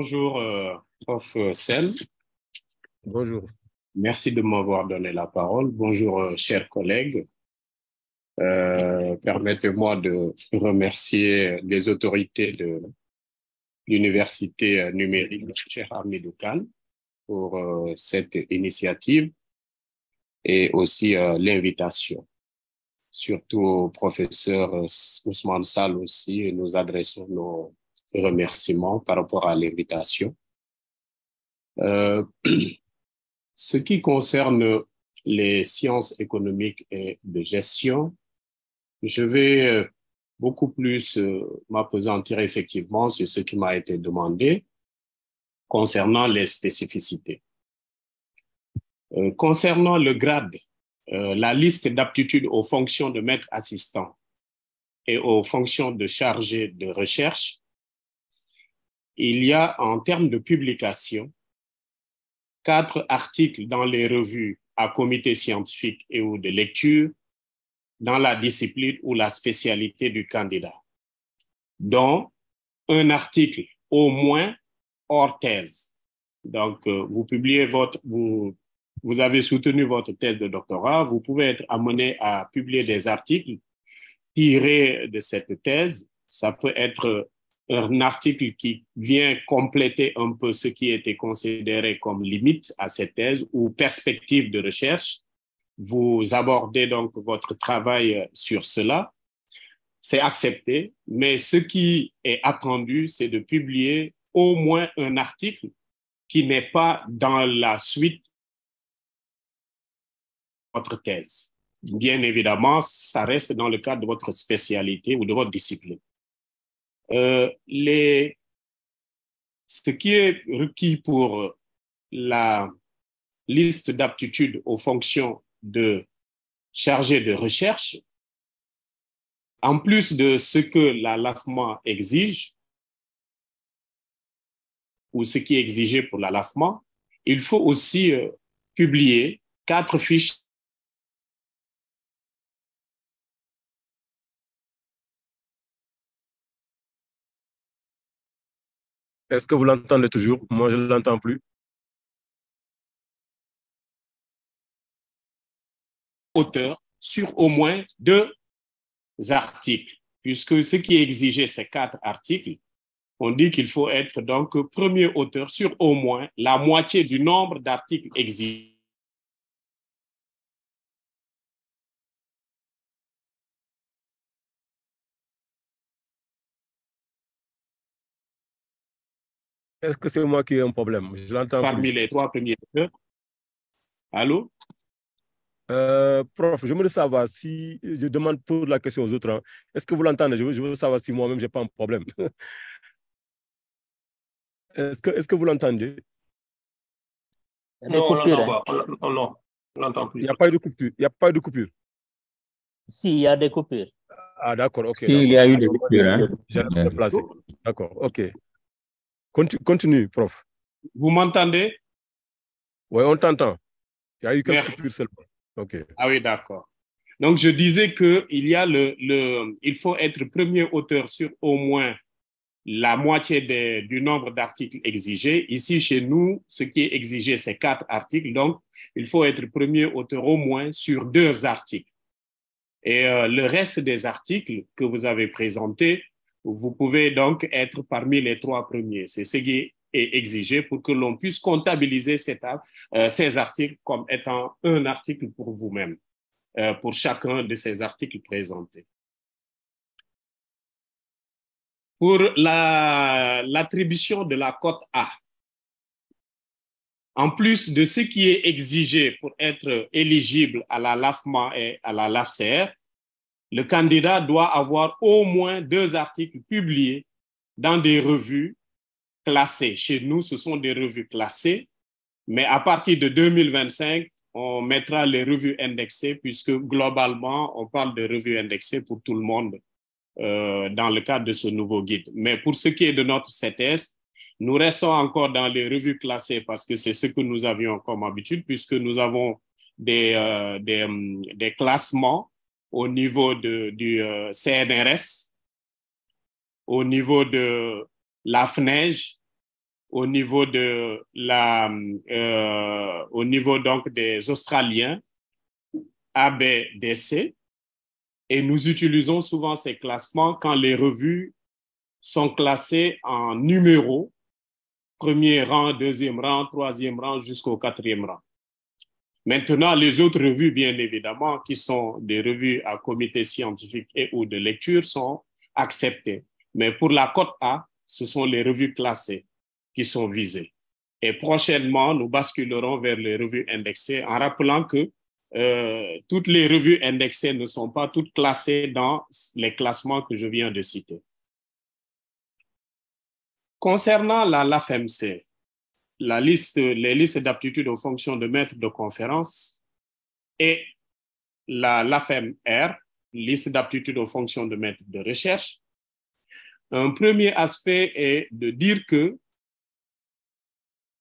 Bonjour, prof. Sen. Bonjour. Merci de m'avoir donné la parole. Bonjour, chers collègues. Permettez-moi de remercier les autorités de l'Université numérique Cheikh Hamidou Kane pour cette initiative et aussi l'invitation. Surtout au professeur Ousmane Sall aussi, et nous adressons nos remerciements par rapport à l'invitation. Ce qui concerne les sciences économiques et de gestion, je vais beaucoup plus m'appesantir effectivement sur ce qui m'a été demandé concernant les spécificités. Concernant le grade, la liste d'aptitudes aux fonctions de maître assistant et aux fonctions de chargé de recherche, il y a en termes de publication 4 articles dans les revues à comité scientifique et ou de lecture dans la discipline ou la spécialité du candidat, dont un article au moins hors thèse. Donc, vous avez soutenu votre thèse de doctorat, vous pouvez être amené à publier des articles tirés de cette thèse. Ça peut être un article qui vient compléter un peu ce qui était considéré comme limite à cette thèse ou perspective de recherche. Vous abordez donc votre travail sur cela. C'est accepté, mais ce qui est attendu, c'est de publier au moins un article qui n'est pas dans la suite de votre thèse. Bien évidemment, ça reste dans le cadre de votre spécialité ou de votre discipline. Ce qui est requis pour la liste d'aptitudes aux fonctions de chargé de recherche, en plus de ce que la LAFMA exige, ou ce qui est exigé pour la LAFMA, il faut aussi publier 4 fiches . Est-ce que vous l'entendez toujours? Moi, je ne l'entends plus. Auteur sur au moins 2 articles, puisque ce qui est exigé, c'est 4 articles. On dit qu'il faut être donc premier auteur sur au moins la moitié du nombre d'articles exigés. Est-ce que c'est moi qui ai un problème? Je l'entends plus. Parmi les 3 premiers auteurs. Allô? Prof, je voudrais savoir si je demande pour la question aux autres. Hein. Est-ce que vous l'entendez? Je veux savoir si moi-même, je n'ai pas un problème. Est-ce que vous l'entendez? Non, on l'entend pas. On l'entend plus. Il n'y a pas eu de coupure. Il n'y a pas eu de coupure. Si, il y a des coupures. Ah, d'accord, ok. Si, il y a eu des coupures. Hein? J'ai déplacé. D'accord, ok. Continue, prof. Vous m'entendez? Oui, on t'entend. Il y a eu quelques coupures seulement. Ok. Ah oui, d'accord. Donc, je disais qu'il y a il faut être premier auteur sur au moins la moitié du nombre d'articles exigés. Ici, chez nous, ce qui est exigé, c'est 4 articles. Donc, il faut être premier auteur au moins sur 2 articles. Et le reste des articles que vous avez présentés, vous pouvez donc être parmi les 3 premiers. C'est ce qui est exigé pour que l'on puisse comptabiliser ces articles comme étant un article pour vous-même, pour chacun de ces articles présentés. Pour l'attribution de la cote A, en plus de ce qui est exigé pour être éligible à la LAFMA et à la LAFCR, le candidat doit avoir au moins 2 articles publiés dans des revues classées. Chez nous, ce sont des revues classées, mais à partir de 2025, on mettra les revues indexées puisque globalement, on parle de revues indexées pour tout le monde dans le cadre de ce nouveau guide. Mais pour ce qui est de notre CTS, nous restons encore dans les revues classées parce que c'est ce que nous avions comme habitude puisque nous avons des classements au niveau du CNRS, au niveau de la FNEJ au niveau au niveau donc des Australiens, ABDC, et nous utilisons souvent ces classements quand les revues sont classées en numéros, premier rang, deuxième rang, troisième rang, jusqu'au quatrième rang. Maintenant, les autres revues, bien évidemment, qui sont des revues à comité scientifique et ou de lecture, sont acceptées. Mais pour la cote A, ce sont les revues classées qui sont visées. Et prochainement, nous basculerons vers les revues indexées en rappelant que toutes les revues indexées ne sont pas toutes classées dans les classements que je viens de citer. Concernant la LAFMC, les listes d'aptitude aux fonctions de maître de conférence, et la LAFEM-R, liste d'aptitude aux fonctions de maître de recherche, un premier aspect est de dire que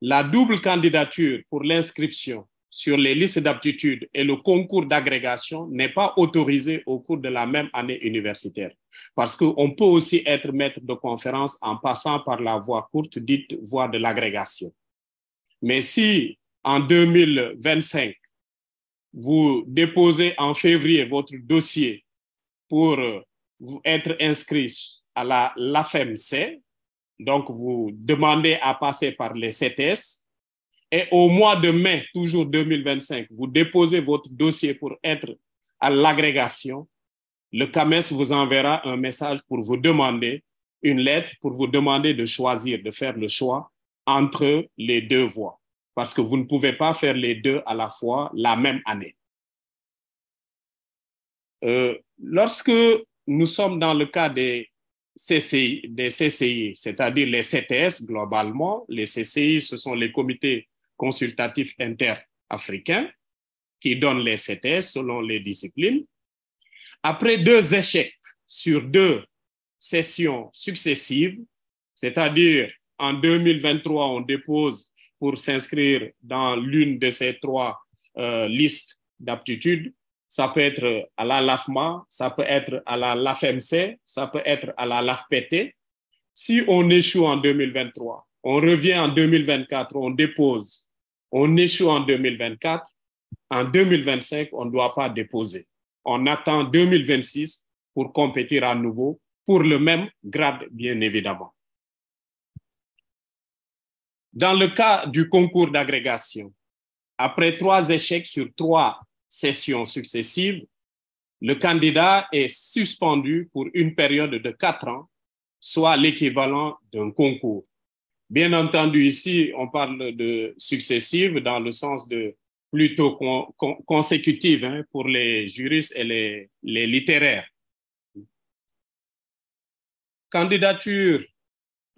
la double candidature pour l'inscription sur les listes d'aptitude et le concours d'agrégation n'est pas autorisée au cours de la même année universitaire. Parce qu'on peut aussi être maître de conférence en passant par la voie courte, dite voie de l'agrégation. Mais si en 2025, vous déposez en février votre dossier pour être inscrit à la LAFEMC, donc vous demandez à passer par les CTS, et au mois de mai, toujours 2025, vous déposez votre dossier pour être à l'agrégation, le CAMES vous enverra un message pour vous demander, une lettre pour vous demander de choisir, de faire le choix entre les deux voies, parce que vous ne pouvez pas faire les deux à la fois la même année. Lorsque nous sommes dans le cas des CCI, c'est-à-dire les CTS globalement, les CCI, ce sont les comités consultatifs interafricains qui donnent les CTS selon les disciplines. Après 2 échecs sur 2 sessions successives, c'est-à-dire en 2023, on dépose pour s'inscrire dans l'une de ces 3 listes d'aptitude. Ça peut être à la LAFMA, ça peut être à la LAFMC, ça peut être à la LAFPT. Si on échoue en 2023, on revient en 2024, on dépose, on échoue en 2024, en 2025, on ne doit pas déposer. On attend 2026 pour compétir à nouveau pour le même grade, bien évidemment. Dans le cas du concours d'agrégation, après 3 échecs sur 3 sessions successives, le candidat est suspendu pour une période de 4 ans, soit l'équivalent d'un concours. Bien entendu, ici, on parle de successives dans le sens de plutôt consécutives hein, pour les juristes et les littéraires. Candidature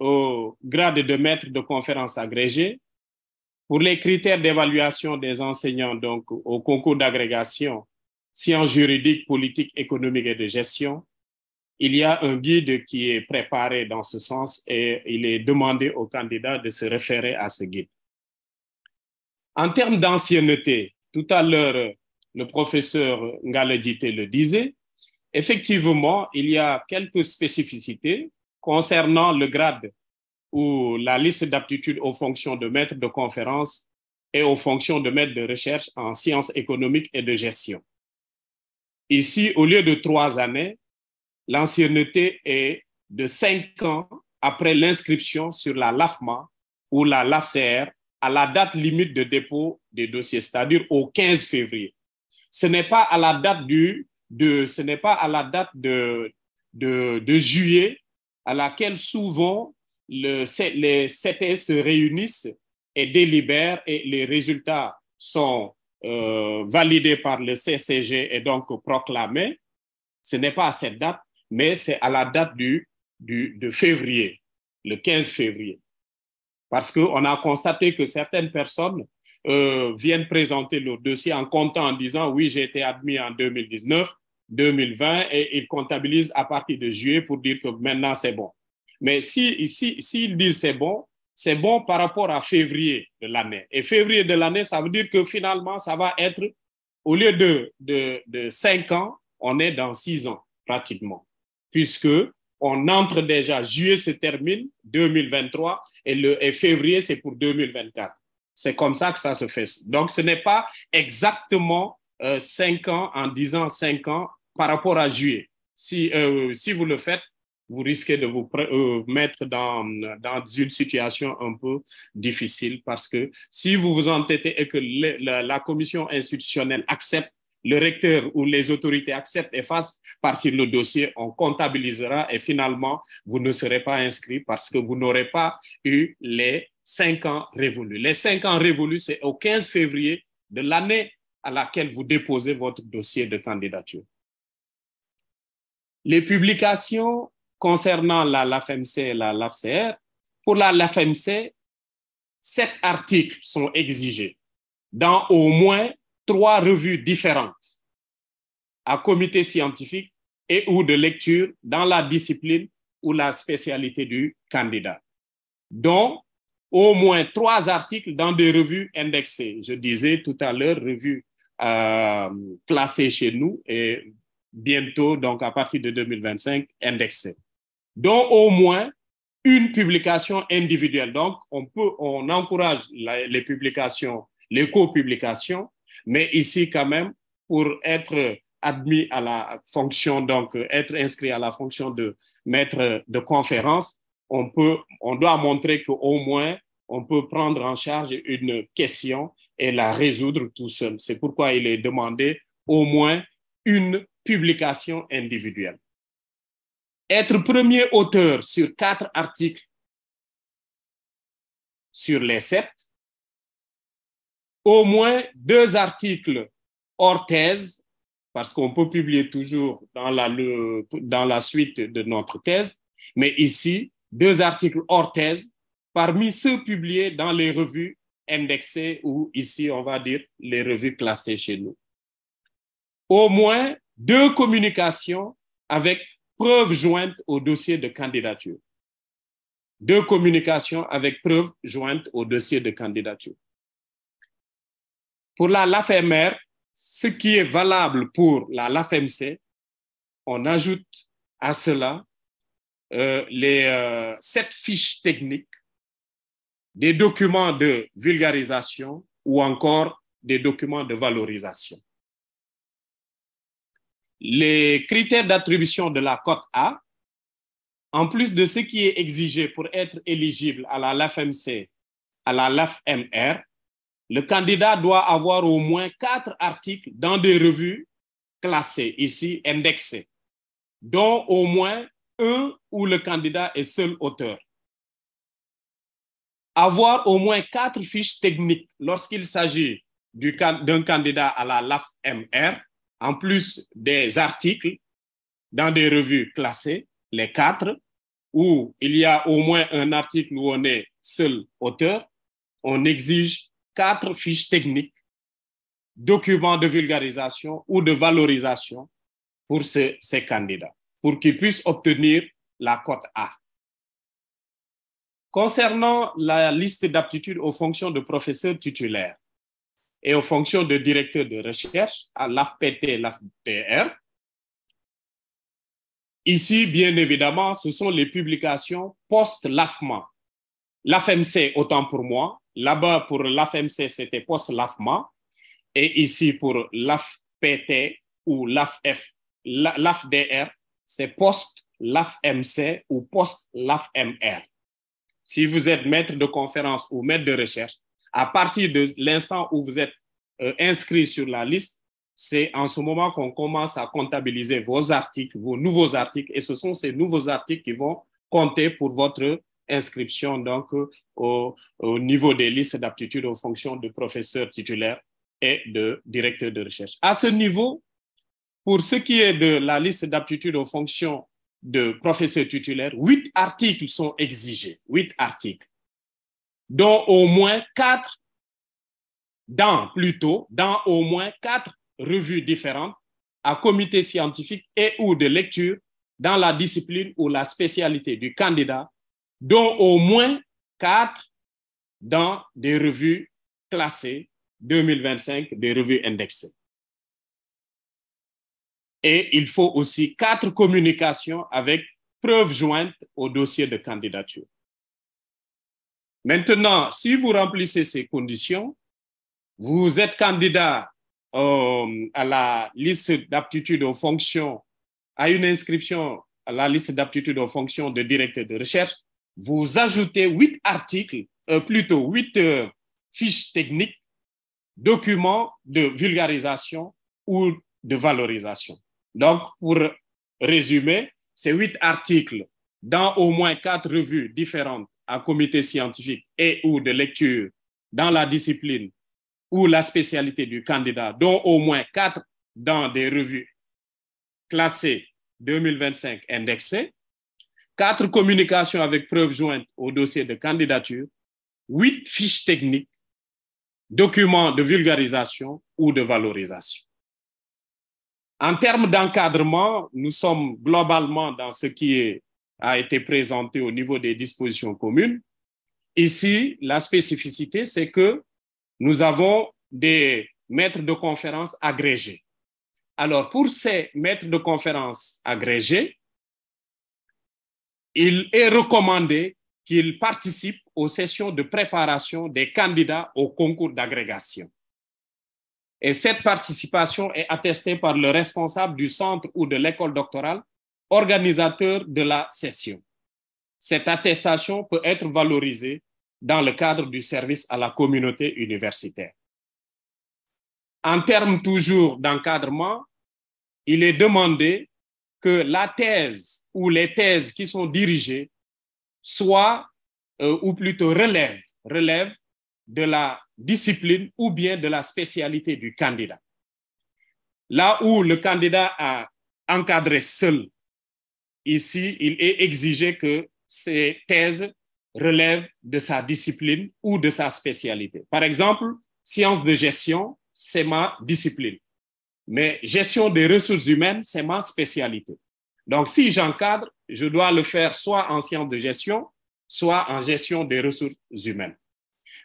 au grade de maître de conférence agrégé. Pour les critères d'évaluation des enseignants, donc au concours d'agrégation, sciences juridiques, politiques, économiques et de gestion, il y a un guide qui est préparé dans ce sens et il est demandé aux candidats de se référer à ce guide. En termes d'ancienneté, tout à l'heure, le professeur Ngaledjite le disait, effectivement, il y a quelques spécificités concernant le grade ou la liste d'aptitudes aux fonctions de maître de conférence et aux fonctions de maître de recherche en sciences économiques et de gestion. Ici, au lieu de 3 années, l'ancienneté est de 5 ans après l'inscription sur la LAFMA ou la LAFCR à la date limite de dépôt des dossiers, c'est-à-dire au 15 février. Ce n'est pas à la date de juillet à laquelle souvent les CTS se réunissent et délibèrent et les résultats sont validés par le CCG et donc proclamés. Ce n'est pas à cette date, mais c'est à la date de février, le 15 février. Parce qu'on a constaté que certaines personnes viennent présenter leur dossier en comptant en disant « oui, j'ai été admis en 2019, 2020 » et ils comptabilisent à partir de juillet pour dire que maintenant c'est bon. Mais s'ils disent c'est bon par rapport à février de l'année. Et février de l'année, ça veut dire que finalement, ça va être, au lieu de 5 ans, on est dans 6 ans pratiquement, puisque on entre déjà, juillet se termine, 2023, et février, c'est pour 2024. C'est comme ça que ça se fait. Donc, ce n'est pas exactement 5 ans en disant 5 ans par rapport à juillet. Si vous le faites, vous risquez de vous mettre dans une situation un peu difficile parce que si vous vous entêtez et que la commission institutionnelle accepte, le recteur ou les autorités acceptent et fassent partir le dossier, on comptabilisera et finalement, vous ne serez pas inscrit parce que vous n'aurez pas eu les 5 ans révolus. Les 5 ans révolus, c'est au 15 février de l'année à laquelle vous déposez votre dossier de candidature. Les publications concernant la LAFMC et la LAFCR, pour la LAFMC, 7 articles sont exigés dans au moins 3 revues différentes à comité scientifique et ou de lecture dans la discipline ou la spécialité du candidat, dont au moins 3 articles dans des revues indexées. Je disais tout à l'heure, revues classées chez nous et bientôt, donc à partir de 2025, indexées, dont au moins une publication individuelle. Donc, on encourage les publications, les co-publications, mais ici, quand même, pour être admis à la fonction, donc être inscrit à la fonction de maître de conférence, on doit montrer qu'au moins, on peut prendre en charge une question et la résoudre tout seul. C'est pourquoi il est demandé au moins une publication individuelle. Être premier auteur sur 4 articles sur les 7, au moins 2 articles hors thèse, parce qu'on peut publier toujours dans la suite de notre thèse, mais ici, 2 articles hors thèse, parmi ceux publiés dans les revues indexées ou ici, on va dire, les revues classées chez nous. Au moins 2 communications avec preuve jointe au dossier de candidature. 2 communications avec preuve jointe au dossier de candidature. Pour la LAFMR, ce qui est valable pour la LAFMC, on ajoute à cela les 7 fiches techniques, des documents de vulgarisation ou encore des documents de valorisation. Les critères d'attribution de la cote A, en plus de ce qui est exigé pour être éligible à la LAFMC, à la LAFMR, le candidat doit avoir au moins 4 articles dans des revues classées, ici indexées, dont au moins un où le candidat est seul auteur. Avoir au moins 4 fiches techniques lorsqu'il s'agit d'un candidat à la LAFMR, en plus des articles dans des revues classées, les 4, où il y a au moins un article où on est seul auteur, on exige 4 fiches techniques, documents de vulgarisation ou de valorisation pour ces candidats, pour qu'ils puissent obtenir la cote A. Concernant la liste d'aptitudes aux fonctions de professeur titulaire et aux fonctions de directeur de recherche à l'AFPT et l'AFPR, ici, bien évidemment, ce sont les publications post-LAFMA. L'AFMC, autant pour moi. Là-bas, pour l'AFMC, c'était post-LAFMA. Et ici, pour l'AFPT ou l'AFDR, c'est post-LAFMC ou post-LAFMR. Si vous êtes maître de conférence ou maître de recherche, à partir de l'instant où vous êtes inscrit sur la liste, c'est en ce moment qu'on commence à comptabiliser vos articles, vos nouveaux articles, et ce sont ces nouveaux articles qui vont compter pour votre inscription donc, au niveau des listes d'aptitude aux fonctions de professeur titulaire et de directeur de recherche. À ce niveau, pour ce qui est de la liste d'aptitude aux fonctions de professeur titulaire, 8 articles sont exigés, 8 articles, dont au moins 4 dans au moins 4 revues différentes à comité scientifique et ou de lecture dans la discipline ou la spécialité du candidat, dont au moins 4 dans des revues classées 2025, des revues indexées. Et il faut aussi 4 communications avec preuve jointe au dossier de candidature. Maintenant, si vous remplissez ces conditions, vous êtes candidat à la liste d'aptitude aux fonctions, à une inscription à la liste d'aptitude aux fonctions de directeur de recherche, vous ajoutez 8 articles, plutôt 8 fiches techniques, documents de vulgarisation ou de valorisation. Donc, pour résumer, ces 8 articles dans au moins 4 revues différentes à comité scientifique et ou de lecture dans la discipline ou la spécialité du candidat, dont au moins 4 dans des revues classées 2025 indexées, 4 communications avec preuve jointe au dossier de candidature, 8 fiches techniques, documents de vulgarisation ou de valorisation. En termes d'encadrement, nous sommes globalement dans ce qui a été présenté au niveau des dispositions communes. Ici, la spécificité, c'est que nous avons des maîtres de conférences agrégés. Alors, pour ces maîtres de conférences agrégés, il est recommandé qu'ils participent aux sessions de préparation des candidats au concours d'agrégation. Et cette participation est attestée par le responsable du centre ou de l'école doctorale, organisateur de la session. Cette attestation peut être valorisée dans le cadre du service à la communauté universitaire. En termes toujours d'encadrement, il est demandé que la thèse ou les thèses qui sont dirigées soient, ou plutôt relèvent de la discipline ou bien de la spécialité du candidat. Là où le candidat a encadré seul, ici, il est exigé que ces thèses relèvent de sa discipline ou de sa spécialité. Par exemple, sciences de gestion, c'est ma discipline. Mais gestion des ressources humaines, c'est ma spécialité. Donc, si j'encadre, je dois le faire soit en sciences de gestion, soit en gestion des ressources humaines.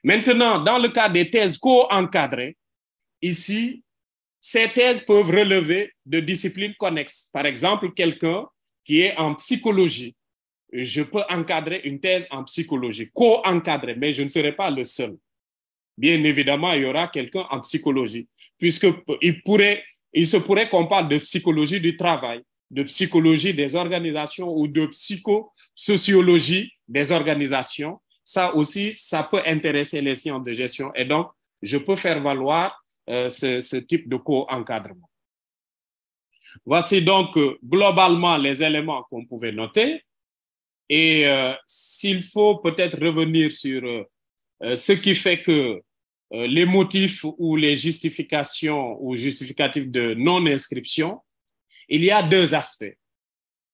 Maintenant, dans le cas des thèses co-encadrées, ici, ces thèses peuvent relever de disciplines connexes. Par exemple, quelqu'un qui est en psychologie, je peux encadrer une thèse en psychologie, co-encadrer, mais je ne serai pas le seul. Bien évidemment, il y aura quelqu'un en psychologie, puisqu'il se pourrait qu'on parle de psychologie du travail, de psychologie des organisations ou de psychosociologie des organisations. Ça aussi, ça peut intéresser les sciences de gestion et donc, je peux faire valoir ce type de co-encadrement. Voici donc globalement les éléments qu'on pouvait noter. Et s'il faut peut-être revenir sur ce qui fait que les motifs ou les justifications ou justificatifs de non-inscription, il y a 2 aspects.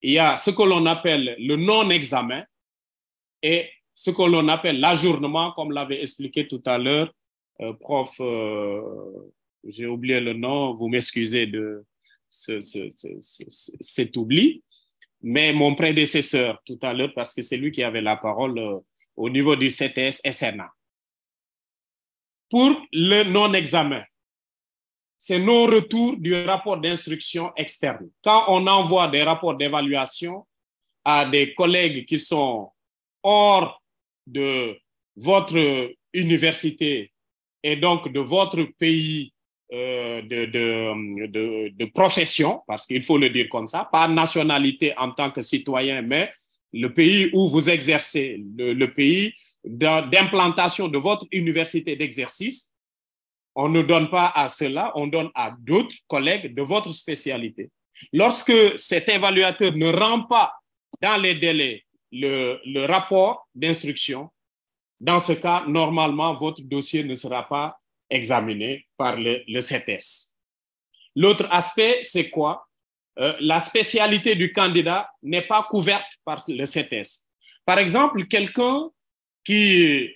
Il y a ce que l'on appelle le non-examen et ce que l'on appelle l'ajournement, comme l'avait expliqué tout à l'heure, prof, j'ai oublié le nom, vous m'excusez de cet oubli, mais mon prédécesseur tout à l'heure, parce que c'est lui qui avait la parole au niveau du CTS-SNA. Pour le non-examen, c'est non-retour du rapport d'instruction externe. Quand on envoie des rapports d'évaluation à des collègues qui sont hors de votre université et donc de votre pays de profession, parce qu'il faut le dire comme ça, pas nationalité en tant que citoyen, mais le pays où vous exercez, le pays d'implantation de votre université d'exercice, on ne donne pas à cela, on donne à d'autres collègues de votre spécialité. Lorsque cet évaluateur ne rend pas dans les délais le rapport d'instruction, dans ce cas, normalement, votre dossier ne sera pas examiné par le CTS. L'autre aspect, c'est quoi? La spécialité du candidat n'est pas couverte par le CTS. Par exemple, quelqu'un qui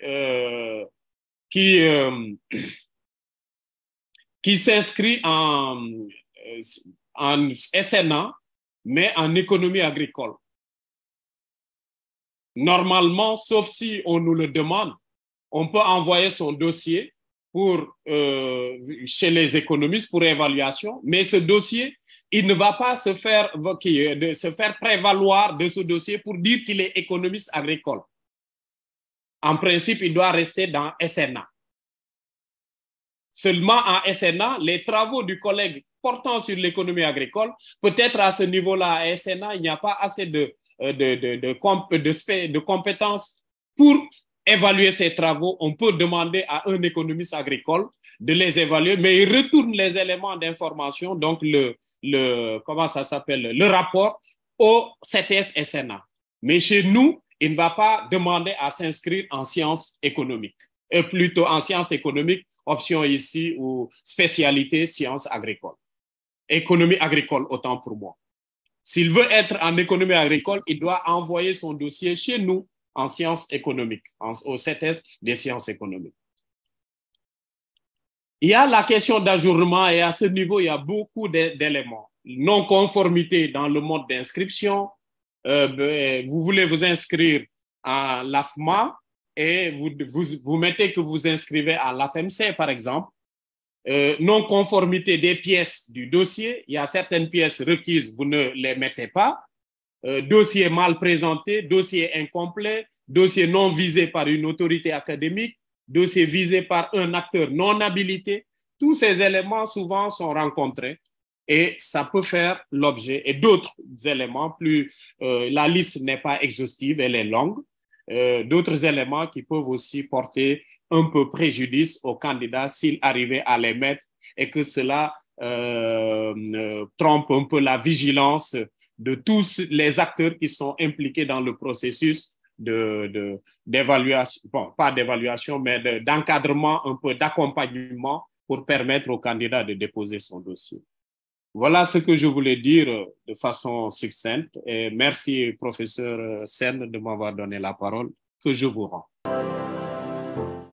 s'inscrit en SNA, mais en économie agricole. Normalement, sauf si on nous le demande, on peut envoyer son dossier chez les économistes pour évaluation, mais ce dossier il ne va pas se faire prévaloir de ce dossier pour dire qu'il est économiste agricole. En principe, il doit rester dans SNA. Seulement en SNA, les travaux du collègue portant sur l'économie agricole, peut-être à ce niveau-là, à SNA, il n'y a pas assez de compétences pour évaluer ces travaux. On peut demander à un économiste agricole de les évaluer, mais il retourne les éléments d'information, donc le rapport au CTS SNA. Mais chez nous, il ne va pas demander à s'inscrire en sciences économiques, plutôt en sciences économiques, option ici, ou spécialité sciences agricoles. Économie agricole, autant pour moi. S'il veut être en économie agricole, il doit envoyer son dossier chez nous en sciences économiques, au CTS des sciences économiques. Il y a la question d'ajournement et à ce niveau, il y a beaucoup d'éléments. Non-conformité dans le mode d'inscription. Vous voulez vous inscrire à l'AFMA et vous mettez que vous inscrivez à l'AFMC, par exemple. Non-conformité des pièces du dossier. Il y a certaines pièces requises, vous ne les mettez pas. Dossier mal présenté, dossier incomplet, dossier non visé par une autorité académique, dossier visé par un acteur non habilité. Tous ces éléments souvent sont rencontrés et ça peut faire l'objet, et d'autres éléments, la liste n'est pas exhaustive, elle est longue, d'autres éléments qui peuvent aussi porter un peu préjudice aux candidats s'ils arrivaient à les mettre et que cela trompe un peu la vigilance de tous les acteurs qui sont impliqués dans le processus d'évaluation, bon, pas d'évaluation, mais d'encadrement, un peu d'accompagnement pour permettre au candidat de déposer son dossier. Voilà ce que je voulais dire de façon succincte et merci, professeur Sen, de m'avoir donné la parole, que je vous rends.